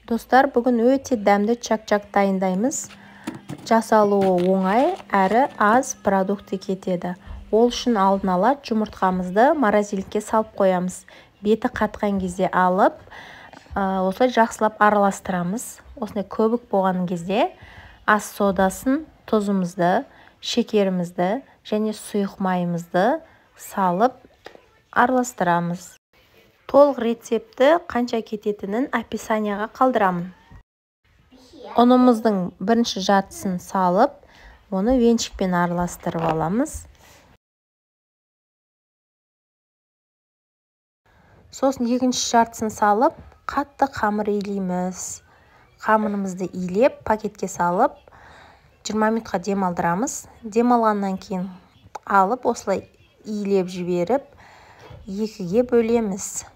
Достар, бүгін өте дәмді чак-чак дайындаймыз. Жасалуы оңай, әрі аз продукты кетеді. Ол үшін алдын ала жұмыртқамызды морозилікке салып қоямыз. Беті қатқан кезде алып, осылай жақсылап араластырамыз. Осындай көбік болған кезде ас содасын, тұзымызды, шекерімізді және сұйық майымызды салып араластырамыз. Толық рецепті қанша кететінін описанияға қалдырамын. Ұнымыздың бірінші жартысын салып, оны венчикпен араластырып аламыз. Сосын екінші жартысын салып, қатты қамыр илейміз. Қамырымызды илеп, пакетке салып, 20 минутқа демалдырамыз. Демалғаннан кейін алып, осылай илеп жіберіп, екіге бөлеміз.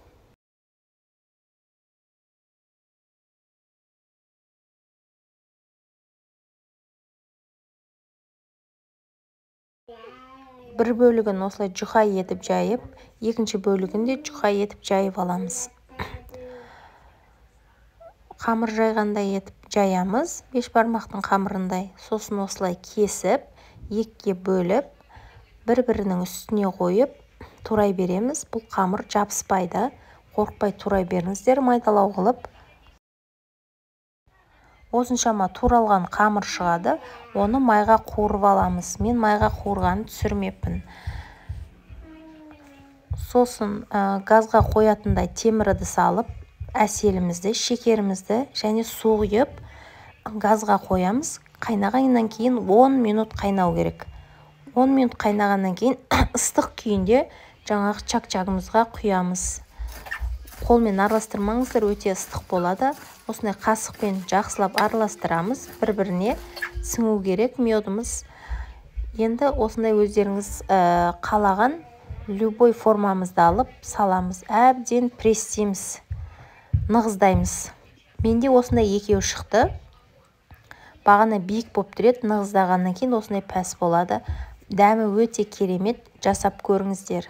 Бір бөлігін осылай жұқа етіп жайып, екінші бөлігін де жұқа етіп жайып аламыз. Қамыр жайғандай етіп жаямыз, 5 бармақтың қамырындай. Сосын осылай кесіп, екіге бөліп, бір-бірінің үстіне қойып, турай береміз. Бұл қамыр жабыспайды. Қорықпай турай беріңіздер, майдалау қылып. Осыншама туралған қамыр шығады, оны майға қуырып аламыз. Мен майға қуырғанын түсірмеппін. Сосын газға қоятындай темір ыдыс алып, әселімізді, шекерімізді және су құйып, газға қоямыз. Қайнағаннан кейін 10 минут қайнау керек. 10 минут қайнағаннан кейін ыстық күйінде жаңағы чак-чагымызға құямыз. Қолмен араластырмаңыздар, өте ыстық болады. Осындай қасықпен жақсылап араластырамыз. Бір-біріне сіңу керек медымыз. Енді осындай өздеріңіз қалаған любой формамызды алып саламыз. Әбден престейміз, нығыздаймыз. Менде осындай екеу шықты. Бағана биік болып тұреді, нығыздағаннан кейін осындай пәс болады. Дәмі өте керемет, жасап көріңіздер.